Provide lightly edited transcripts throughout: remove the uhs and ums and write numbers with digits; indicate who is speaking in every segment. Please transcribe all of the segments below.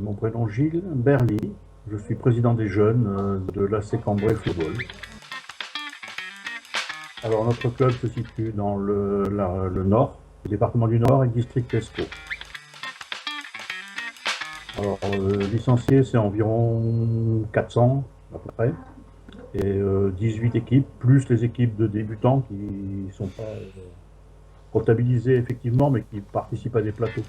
Speaker 1: Mon prénom Gilles Berly, je suis président des jeunes de l'AC Cambrai Football. Alors notre club se situe dans le Nord, le département du Nord et le district Escaut. Alors licenciés c'est environ 400 à peu près, et 18 équipes, plus les équipes de débutants qui ne sont pas comptabilisées effectivement, mais qui participent à des plateaux.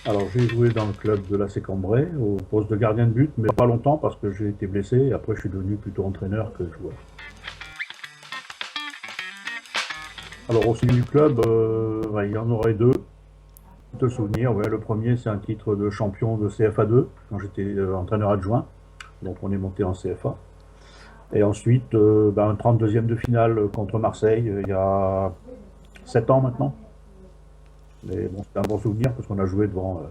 Speaker 1: Alors j'ai joué dans le club de l'AC Cambrai au poste de gardien de but, mais pas longtemps parce que j'ai été blessé et après je suis devenu plutôt entraîneur que joueur. Alors au sein du club, il y en aurait deux. De souvenirs, ouais, le premier c'est un titre de champion de CFA2 quand j'étais entraîneur adjoint, donc on est monté en CFA. Et ensuite un 32e de finale contre Marseille il y a 7 ans maintenant. Mais bon, c'est un bon souvenir parce qu'on a joué devant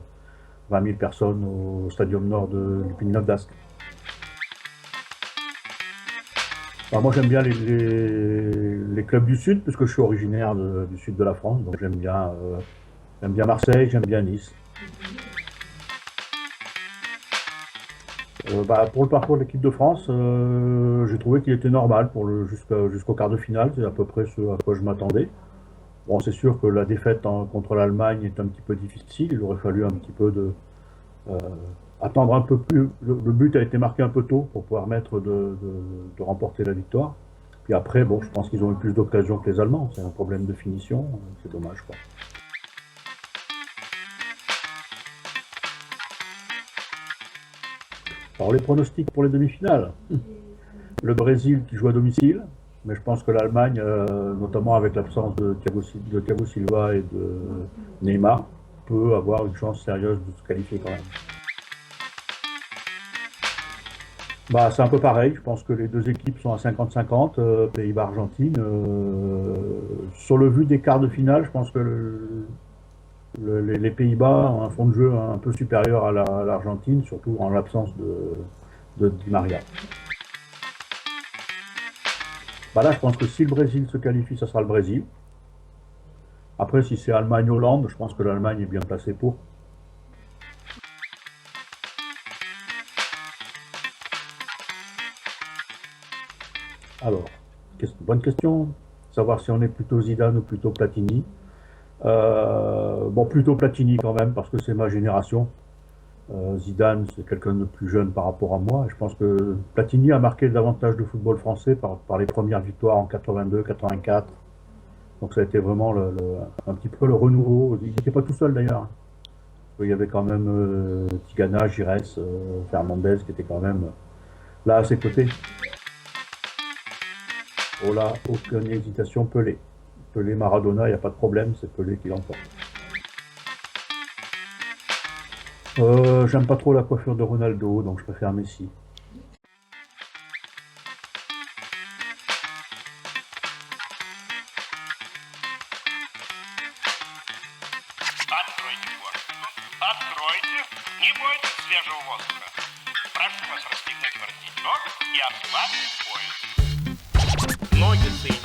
Speaker 1: 20 000 personnes au Stadium Nord de Lupine d'Ascq. Alors moi j'aime bien les clubs du Sud puisque je suis originaire du Sud de la France, donc j'aime bien Marseille, j'aime bien Nice. Pour le parcours de l'équipe de France, j'ai trouvé qu'il était normal jusqu'au quart de finale, c'est à peu près ce à quoi je m'attendais. Bon, c'est sûr que la défaite contre l'Allemagne est un petit peu difficile, il aurait fallu un petit peu euh, attendre un peu plus. Le but a été marqué un peu tôt pour pouvoir de remporter la victoire. Puis après, bon, je pense qu'ils ont eu plus d'occasions que les Allemands, c'est un problème de finition, c'est dommage quoi. Alors les pronostics pour les demi-finales. Le Brésil qui joue à domicile, mais je pense que l'Allemagne, notamment avec l'absence de Thiago Silva et de Neymar, peut avoir une chance sérieuse de se qualifier quand même. C'est un peu pareil, je pense que les deux équipes sont à 50-50, Pays-Bas-Argentine. Sur le vu des quarts de finale, je pense que les Pays-Bas ont un fond de jeu un peu supérieur à l'Argentine, surtout en l'absence de Di Maria. Là, je pense que si le Brésil se qualifie, ça sera le Brésil. Après, si c'est Allemagne-Hollande, je pense que l'Allemagne est bien placée pour. Alors, bonne question. Savoir si on est plutôt Zidane ou plutôt Platini. Plutôt Platini quand même, parce que c'est ma génération. Zidane, c'est quelqu'un de plus jeune par rapport à moi. Je pense que Platini a marqué davantage de football français par les premières victoires en 82, 84. Donc ça a été vraiment un petit peu le renouveau. Il n'était pas tout seul d'ailleurs. Il y avait quand même Tigana, Giresse, Fernandez qui étaient quand même là à ses côtés. Oh là, aucune hésitation, Pelé. Pelé, Maradona, il n'y a pas de problème, c'est Pelé qui l'emporte. J'aime pas trop la coiffure de Ronaldo, donc je préfère Messi.
Speaker 2: Откройте форточку. Откройте. Не бойтесь свежего воздуха. Прошу вас расстегнуть воротничок и ослабить пояс. Ноги соединяйте.